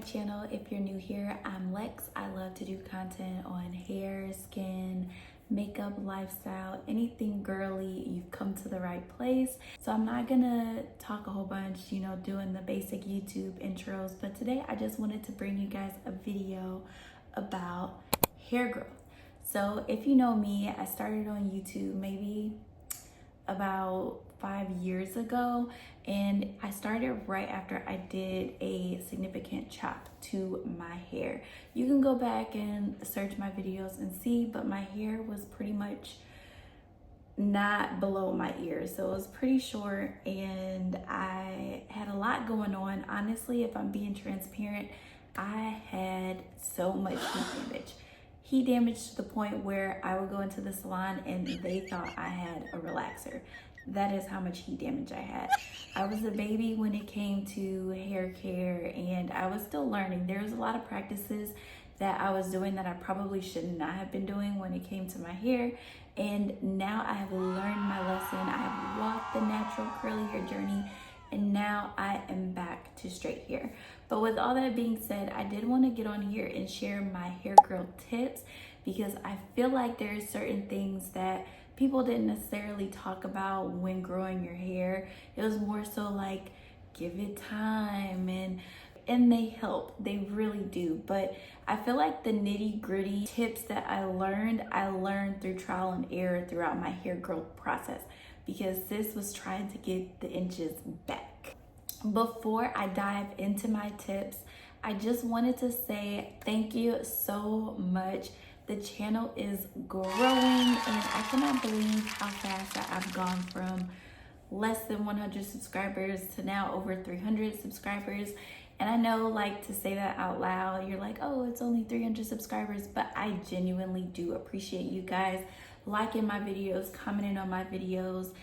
channel. If you're new here, I'm Lex. I love to do content on hair, skin, makeup, lifestyle, anything girly. You've come to the right place. So I'm not gonna talk a whole bunch, doing the basic YouTube intros, but today I just wanted to bring you guys a video about hair growth. So if you know me, I started on YouTube maybe about 5 years ago, and I started right after I did a significant chop to my hair. You can go back and search my videos and see, but my hair was pretty much not below my ears, so it was pretty short and I had a lot going on. Honestly, if I'm being transparent, I had so much heat damage to the point where I would go into the salon and they thought I had a relaxer. That is how much heat damage I had. I was a baby when it came to hair care, and I was still learning. There was a lot of practices that I was doing that I probably should not have been doing when it came to my hair. And now I have learned my lesson. I have walked the natural curly hair journey, and now I am back to straight hair. But with all that being said, I did want to get on here and share my hair growth tips, because I feel like there are certain things that people didn't necessarily talk about when growing your hair. It was more so like, give it time, and they help, they really do. But I feel like the nitty gritty tips that I learned through trial and error throughout my hair growth process, because this was trying to get the inches back. Before I dive into my tips, I just wanted to say thank you so much. The channel is growing, and I cannot believe how fast I've gone from less than 100 subscribers to now over 300 subscribers. And I know, like, to say that out loud, you're like, oh, it's only 300 subscribers, but I genuinely do appreciate you guys liking my videos, commenting on my videos,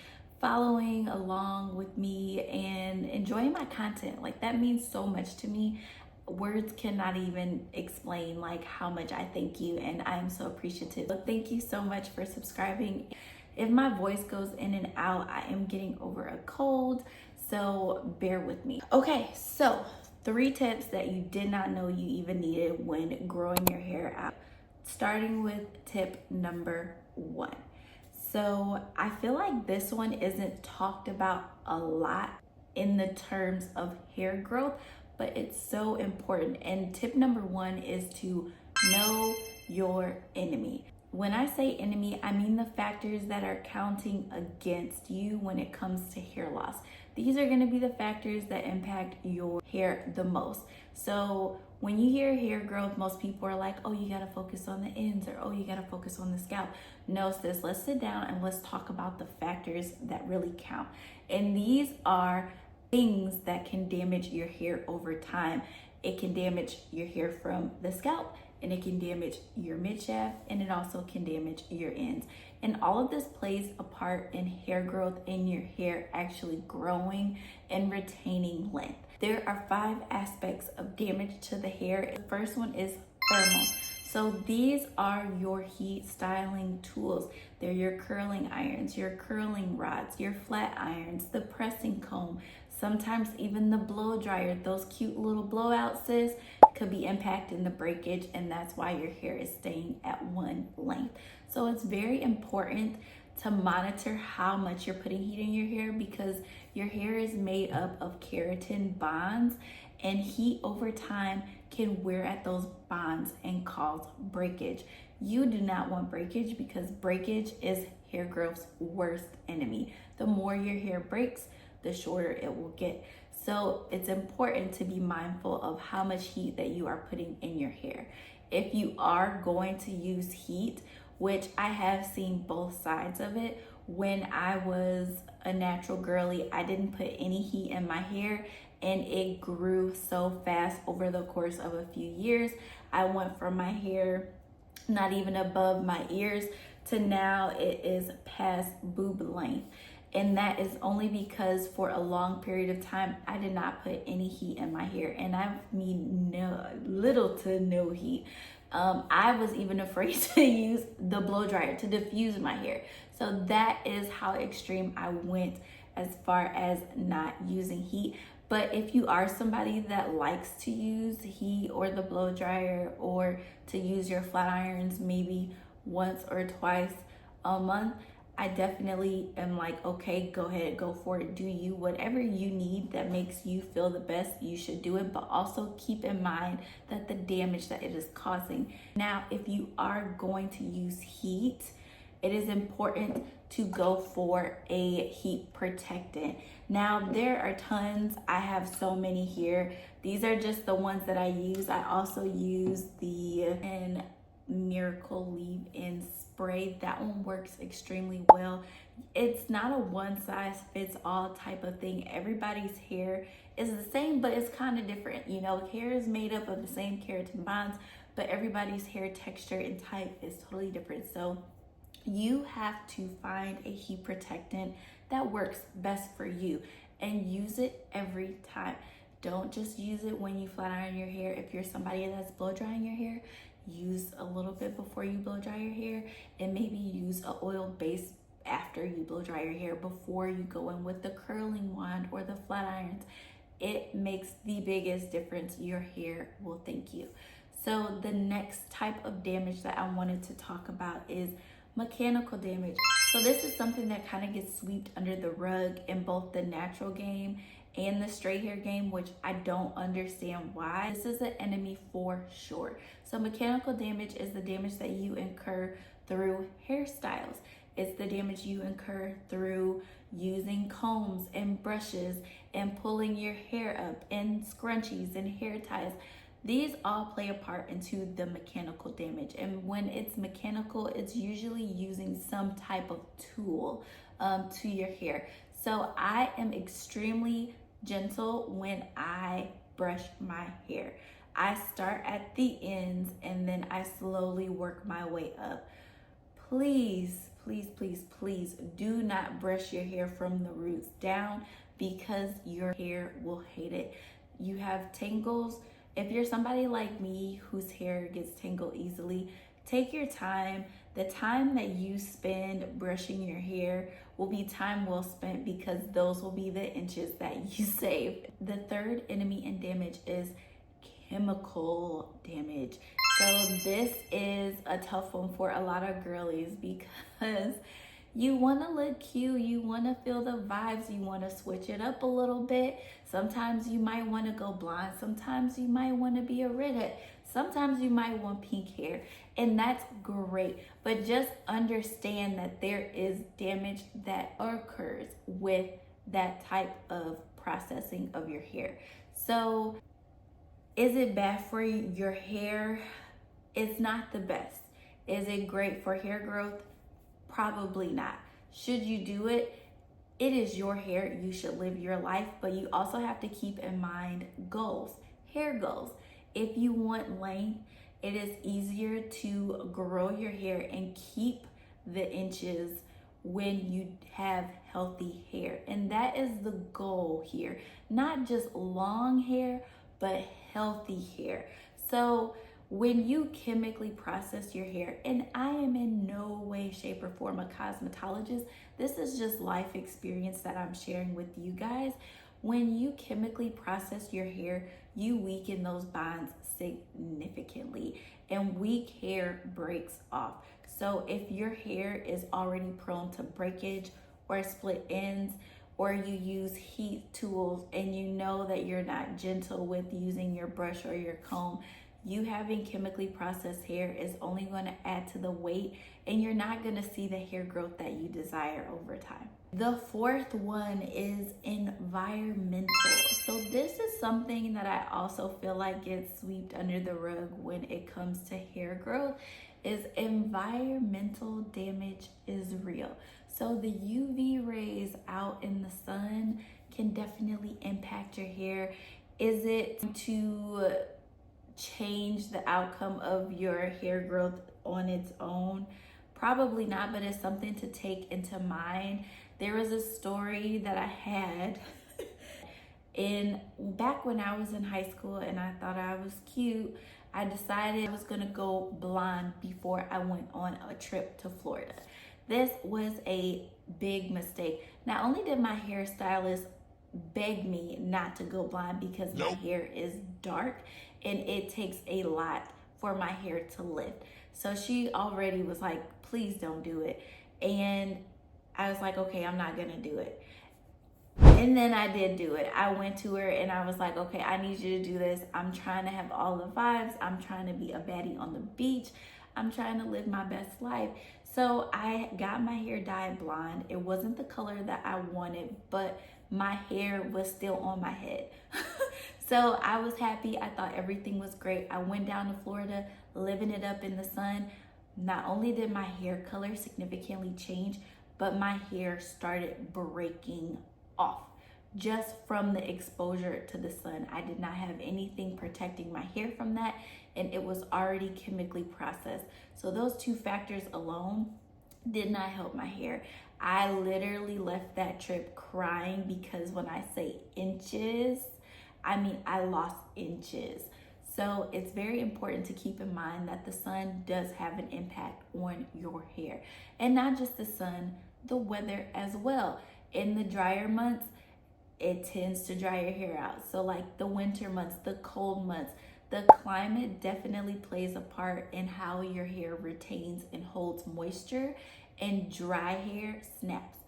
following along with me, and enjoying my content. Like, that means so much to me. Words cannot even explain like how much I thank you, and I am so appreciative. So thank you so much for subscribing. If my voice goes in and out, I am getting over a cold, so bear with me. Okay, so 3 tips that you did not know you even needed when growing your hair out. Starting with tip number 1. So I feel like this one isn't talked about a lot in the terms of hair growth, but it's so important. And tip number 1 is to know your enemy. When I say enemy, I mean the factors that are counting against you when it comes to hair loss. These are gonna be the factors that impact your hair the most. So when you hear hair growth, most people are like, oh, you gotta focus on the ends, or oh, you gotta focus on the scalp. No, sis, let's sit down and let's talk about the factors that really count. And these are things that can damage your hair over time. It can damage your hair from the scalp, and it can damage your midshaft, and it also can damage your ends. And all of this plays a part in hair growth and your hair actually growing and retaining length. There are 5 aspects of damage to the hair. The first one is thermal. So these are your heat styling tools. They're your curling irons, your curling rods, your flat irons, the pressing comb, sometimes even the blow dryer. Those cute little blowouts, sis, could be impacting the breakage, and that's why your hair is staying at one length. So it's very important to monitor how much you're putting heat in your hair, because your hair is made up of keratin bonds, and heat over time can wear at those bonds and cause breakage. You do not want breakage, because breakage is hair growth's worst enemy. The more your hair breaks, the shorter it will get. So it's important to be mindful of how much heat that you are putting in your hair. If you are going to use heat, which I have seen both sides of it. When I was a natural girly, I didn't put any heat in my hair, and it grew so fast over the course of a few years. I went from my hair not even above my ears to now it is past boob length. And that is only because for a long period of time, I did not put any heat in my hair. And I mean little to no heat. I was even afraid to use the blow dryer to diffuse my hair. So that is how extreme I went as far as not using heat. But if you are somebody that likes to use heat or the blow dryer, or to use your flat irons maybe once or twice a month, I definitely am like, okay, go ahead, go for it. Do you, whatever you need that makes you feel the best, you should do it. But also keep in mind that the damage that it is causing. Now, if you are going to use heat, it is important to go for a heat protectant. Now, there are tons. I have so many here. These are just the ones that I use. I also use the Miracle Leave-In spray. That one works extremely well. It's not a one size fits all type of thing. Everybody's hair is the same, but it's kind of different. You know, hair is made up of the same keratin bonds, but everybody's hair texture and type is totally different. So you have to find a heat protectant that works best for you and use it every time. Don't just use it when you flat iron your hair. If you're somebody that's blow drying your hair, use a little bit before you blow dry your hair, and maybe use an oil base after you blow dry your hair before you go in with the curling wand or the flat irons. It makes the biggest difference. Your hair will thank you. So the next type of damage that I wanted to talk about is mechanical damage. So this is something that kind of gets swept under the rug in both the natural game and the straight hair game, which I don't understand why. This is an enemy for sure. So mechanical damage is the damage that you incur through hairstyles. It's the damage you incur through using combs and brushes and pulling your hair up and scrunchies and hair ties. These all play a part into the mechanical damage. And when it's mechanical, it's usually using some type of tool to your hair. So I am extremely gentle when I brush my hair. I start at the ends and then I slowly work my way up. Please, please, please, please do not brush your hair from the roots down, because your hair will hate it. You have tangles. If you're somebody like me whose hair gets tangled easily, take your time. The time that you spend brushing your hair will be time well spent, because those will be the inches that you save. The third enemy in damage is chemical damage. So this is a tough one for a lot of girlies, because you want to look cute, you want to feel the vibes, you want to switch it up a little bit. Sometimes you might want to go blonde, sometimes you might want to be a redhead, sometimes you might want pink hair, and that's great. But just understand that there is damage that occurs with that type of processing of your hair. So is it bad for your hair? It's not the best. Is it great for hair growth? Probably not. Should you do it? It is your hair. You should live your life, but you also have to keep in mind goals, hair goals. If you want length, it is easier to grow your hair and keep the inches when you have healthy hair. And that is the goal here. Not just long hair, but healthy hair. So when you chemically process your hair, and I am in no way, shape, or form a cosmetologist, this is just life experience that I'm sharing with you guys. When you chemically process your hair, you weaken those bonds significantly, and weak hair breaks off. So if your hair is already prone to breakage or split ends, or you use heat tools and you know that you're not gentle with using your brush or your comb, you having chemically processed hair is only going to add to the weight, and you're not going to see the hair growth that you desire over time. The fourth one is environmental. So this is something that I also feel like gets swept under the rug when it comes to hair growth. Is environmental damage is real. So the UV rays out in the sun can definitely impact your hair. Is it to change the outcome of your hair growth on its own? Probably not, but it's something to take into mind. There was a story that I had back when I was in high school and I thought I was cute. I decided I was gonna go blonde before I went on a trip to Florida. This was a big mistake. Not only did my hairstylist beg me not to go blonde because my hair is dark and it takes a lot for my hair to lift. So she already was like, please don't do it. And I was like, okay, I'm not gonna do it. And then I did do it. I went to her and I was like, okay, I need you to do this. I'm trying to have all the vibes. I'm trying to be a baddie on the beach. I'm trying to live my best life. So I got my hair dyed blonde. It wasn't the color that I wanted, but my hair was still on my head. So I was happy. I thought everything was great. I went down to Florida, living it up in the sun. Not only did my hair color significantly change, but my hair started breaking off just from the exposure to the sun. I did not have anything protecting my hair from that, and it was already chemically processed. So those two factors alone did not help my hair. I literally left that trip crying because when I say inches, I mean I lost inches. So it's very important to keep in mind that the sun does have an impact on your hair, and not just the sun, the weather as well. In the drier months, it tends to dry your hair out. So like the winter months, the cold months, the climate definitely plays a part in how your hair retains and holds moisture, and dry hair snaps.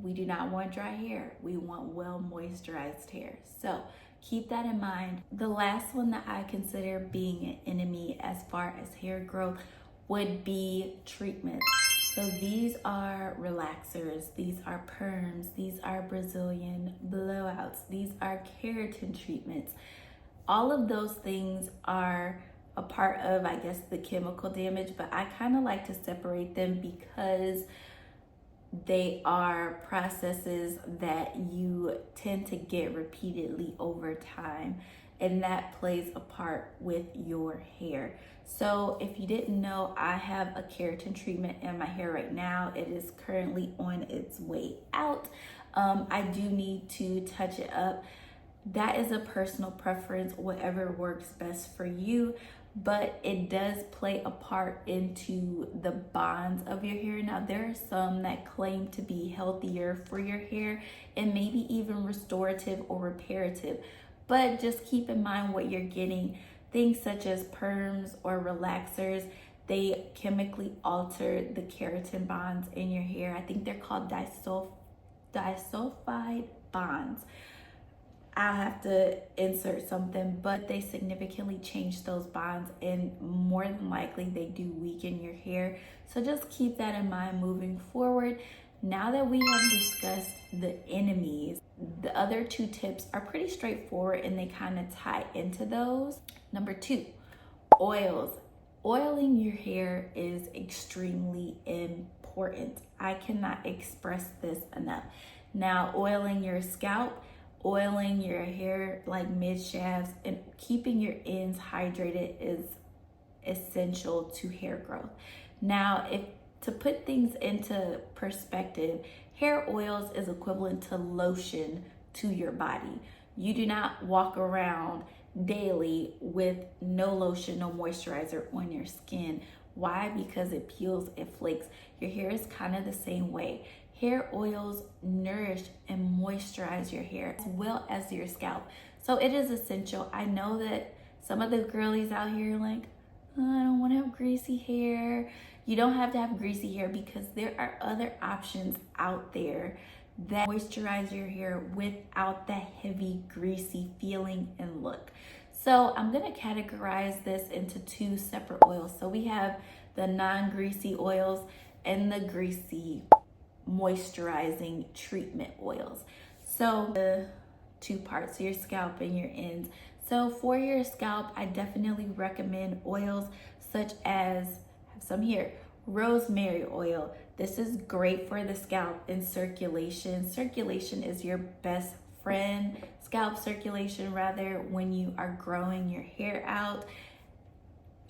We do not want dry hair. We want well moisturized hair. So keep that in mind. The last one that I consider being an enemy as far as hair growth would be treatments. So these are relaxers, these are perms, these are Brazilian blowouts, these are keratin treatments. All of those things are a part of, I guess, the chemical damage, but I kind of like to separate them because they are processes that you tend to get repeatedly over time, and that plays a part with your hair. So if you didn't know, I have a keratin treatment in my hair right now. It is currently on its way out. I do need to touch it up. That is a personal preference, whatever works best for you, but it does play a part into the bonds of your hair. Now, there are some that claim to be healthier for your hair and maybe even restorative or reparative, but just keep in mind what you're getting. Things such as perms or relaxers, they chemically alter the keratin bonds in your hair. I think they're called disulfide bonds. I'll have to insert something, but they significantly change those bonds, and more than likely they do weaken your hair. So just keep that in mind moving forward. Now that we have discussed the enemies, the other two tips are pretty straightforward and they kind of tie into those. Number 2, oils. Oiling your hair is extremely important. I cannot express this enough. Now, oiling your scalp, oiling your hair like mid shafts, and keeping your ends hydrated is essential to hair growth. Now, to put things into perspective, hair oils is equivalent to lotion to your body. You do not walk around daily with no lotion, no moisturizer on your skin. Why? Because it peels, it flakes. Your hair is kind of the same way. Hair oils nourish and moisturize your hair as well as your scalp. So it is essential. I know that some of the girlies out here are like, oh, I don't want to have greasy hair. You don't have to have greasy hair because there are other options out there that moisturize your hair without that heavy, greasy feeling and look. So I'm going to categorize this into 2 separate oils. So we have the non-greasy oils and the greasy moisturizing treatment oils. So the 2 parts, your scalp and your ends. So for your scalp, I definitely recommend oils such as, I have some here, rosemary oil. This is great for the scalp and circulation. Circulation is your best friend, scalp circulation rather, when you are growing your hair out.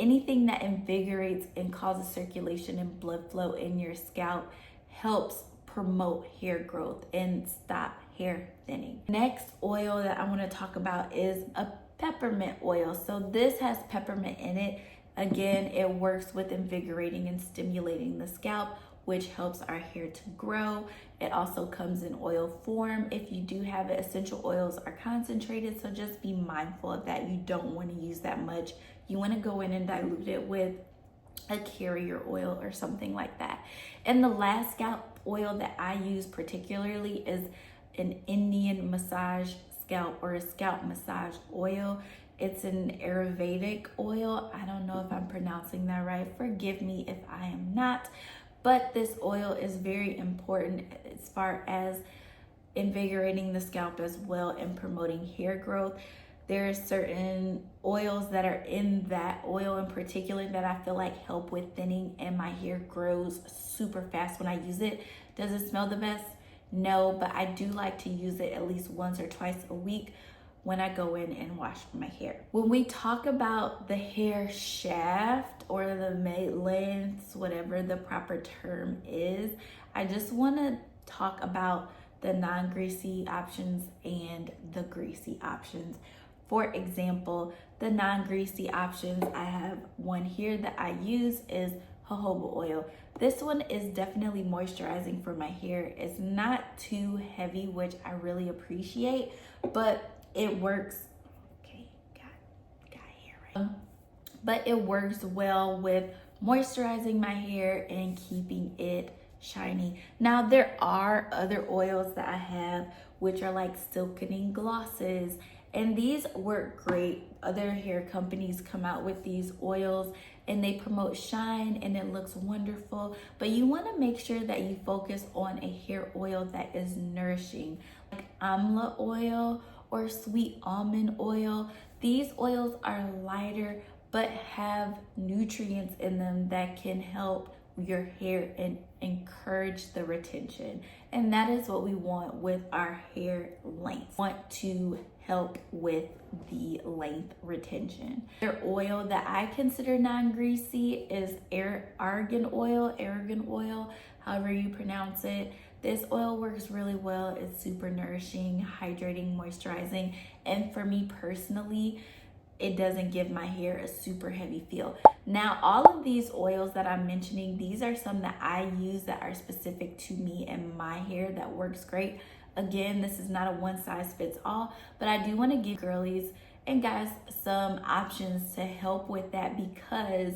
Anything that invigorates and causes circulation and blood flow in your scalp helps promote hair growth and stop hair thinning. Next oil that I want to talk about is a peppermint oil. So this has peppermint in it. Again, it works with invigorating and stimulating the scalp, which helps our hair to grow. It also comes in oil form. If you do have it, essential oils are concentrated, so just be mindful of that. You don't want to use that much. You want to go in and dilute it with a carrier oil or something like that. And the last scalp oil that I use particularly is an Indian massage scalp or a scalp massage oil. It's an Ayurvedic oil. I don't know if I'm pronouncing that right. Forgive me if I am not. But this oil is very important as far as invigorating the scalp as well and promoting hair growth. There are certain oils that are in that oil in particular that I feel like help with thinning, and my hair grows super fast when I use it. Does it smell the best? No, but I do like to use it at least once or twice a week when I go in and wash my hair. When we talk about the hair shaft or the lengths, whatever the proper term is, I just want to talk about the non-greasy options and the greasy options. For example, the non-greasy options, I have one here that I use is jojoba oil. This one is definitely moisturizing for my hair. It's not too heavy, which I really appreciate, but it works. Okay, got hair right. But it works well with moisturizing my hair and keeping it shiny. Now there are other oils that I have which are like silkening glosses, and these work great. Other hair companies come out with these oils and they promote shine and it looks wonderful, but you want to make sure that you focus on a hair oil that is nourishing, like amla oil or sweet almond oil. These oils are lighter but have nutrients in them that can help your hair and encourage the retention. And that is what we want with our hair length. We want to help with the length retention. The oil that I consider non-greasy is argan oil, however you pronounce it. This oil works really well. It's super nourishing, hydrating, moisturizing, and for me personally, it doesn't give my hair a super heavy feel. Now, all of these oils that I'm mentioning, these are some that I use that are specific to me and my hair that works great. Again, this is not a one size fits all, but I do want to give girlies and guys some options to help with that, because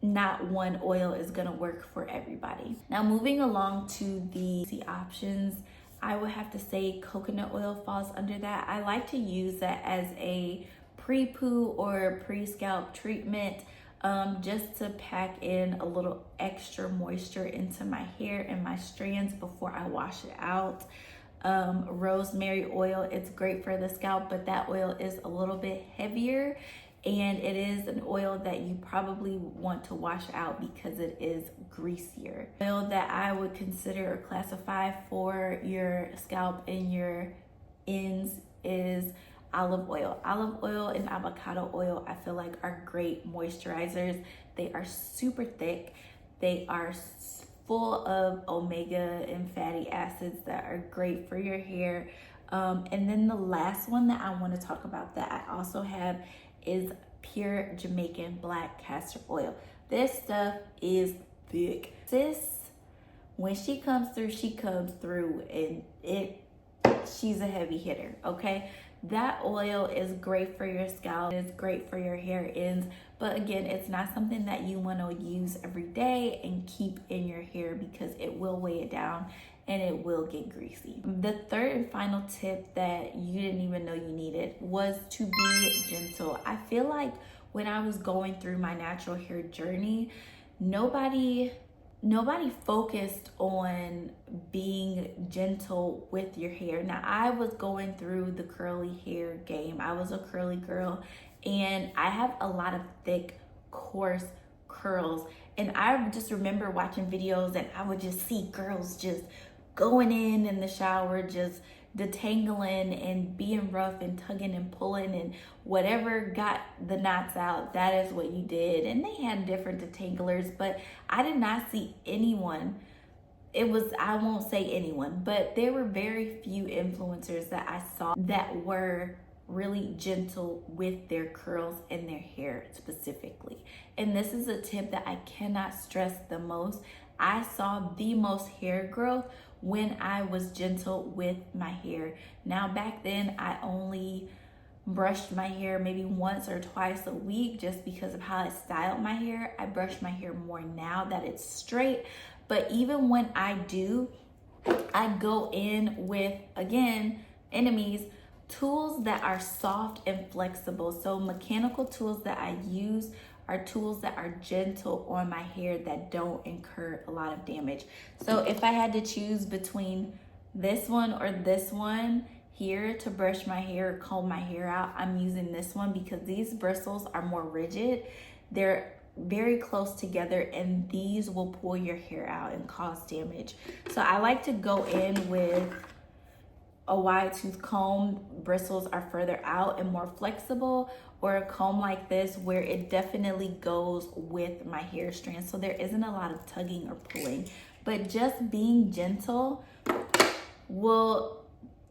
not one oil is gonna work for everybody. Now, moving along to the options, I would have to say coconut oil falls under that. I like to use that as a pre-poo or pre-scalp treatment, just to pack in a little extra moisture into my hair and my strands before I wash it out. Rosemary oil, it's great for the scalp, but that oil is a little bit heavier, and it is an oil that you probably want to wash out because it is greasier. Oil that I would consider or classify for your scalp and your ends is olive oil. Olive oil and avocado oil, I feel like, are great moisturizers. They are super thick. They are full of omega and fatty acids that are great for your hair. And then the last one that I want to talk about that I also have is pure Jamaican black castor oil. This stuff is thick. Sis, when she comes through, and she's a heavy hitter, okay? That oil is great for your scalp, it's great for your hair ends, but again, it's not something that you want to use every day and keep in your hair because it will weigh it down and it will get greasy. The third and final tip that you didn't even know you needed was to be gentle. I feel like when I was going through my natural hair journey, nobody focused on being gentle with your hair. Now, I was going through the curly hair game. I was a curly girl, and I have a lot of thick, coarse curls. And I just remember watching videos, and I would just see girls just going in the shower, just detangling and being rough and tugging and pulling, and whatever got the knots out, that is what you did. And they had different detanglers, but I did not see anyone. I won't say anyone, but there were very few influencers that I saw that were really gentle with their curls and their hair specifically. And this is a tip that I cannot stress the most. I saw the most hair growth when I was gentle with my hair. Now, back then, I only brushed my hair maybe once or twice a week just because of how I styled my hair. I brush my hair more now that it's straight. But even when I do, I go in with, again, enemies, tools that are soft and flexible. So mechanical tools that I use are tools that are gentle on my hair that don't incur a lot of damage. So if I had to choose between this one or this one here to brush my hair, comb my hair out, I'm using this one because these bristles are more rigid. They're very close together and these will pull your hair out and cause damage. So I like to go in with a wide tooth comb. Bristles are further out and more flexible, or a comb like this where it definitely goes with my hair strand, so there isn't a lot of tugging or pulling. But just being gentle will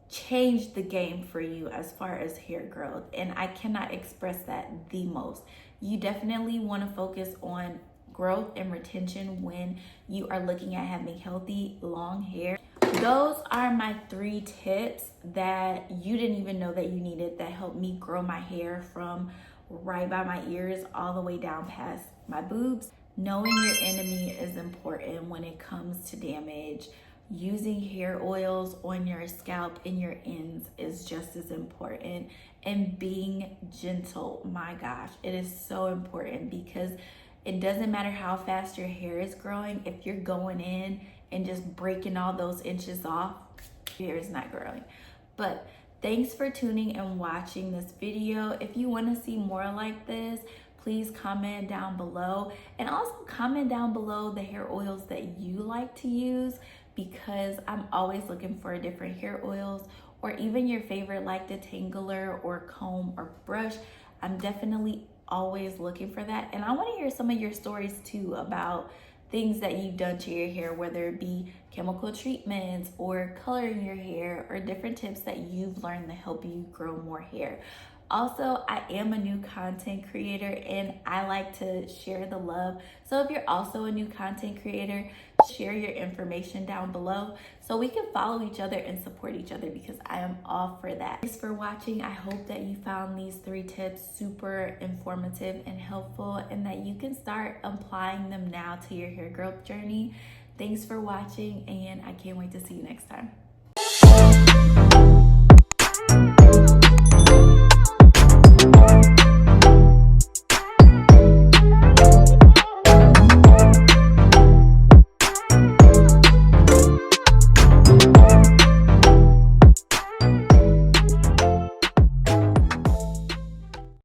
change the game for you as far as hair growth, and I cannot express that the most. You definitely want to focus on growth and retention when you are looking at having healthy long hair. Those are my 3 tips that you didn't even know that you needed, that helped me grow my hair from right by my ears all the way down past my boobs. Knowing your enemy is important when it comes to damage. Using hair oils on your scalp and your ends is just as important. And being gentle, my gosh, it is so important, because it doesn't matter how fast your hair is growing. If you're going in and just breaking all those inches off, your hair is not growing. But thanks for tuning and watching this video. If you want to see more like this, please comment down below, and also comment down below the hair oils that you like to use, because I'm always looking for different hair oils, or even your favorite like detangler or comb or brush. I'm definitely always looking for that. And I want to hear some of your stories too about things that you've done to your hair, whether it be chemical treatments or coloring your hair, or different tips that you've learned to help you grow more hair. Also, I am a new content creator and I like to share the love. So if you're also a new content creator, share your information down below so we can follow each other and support each other, because I am all for that. Thanks for watching. I hope that you found these 3 tips super informative and helpful, and that you can start applying them now to your hair growth journey. Thanks for watching, and I can't wait to see you next time.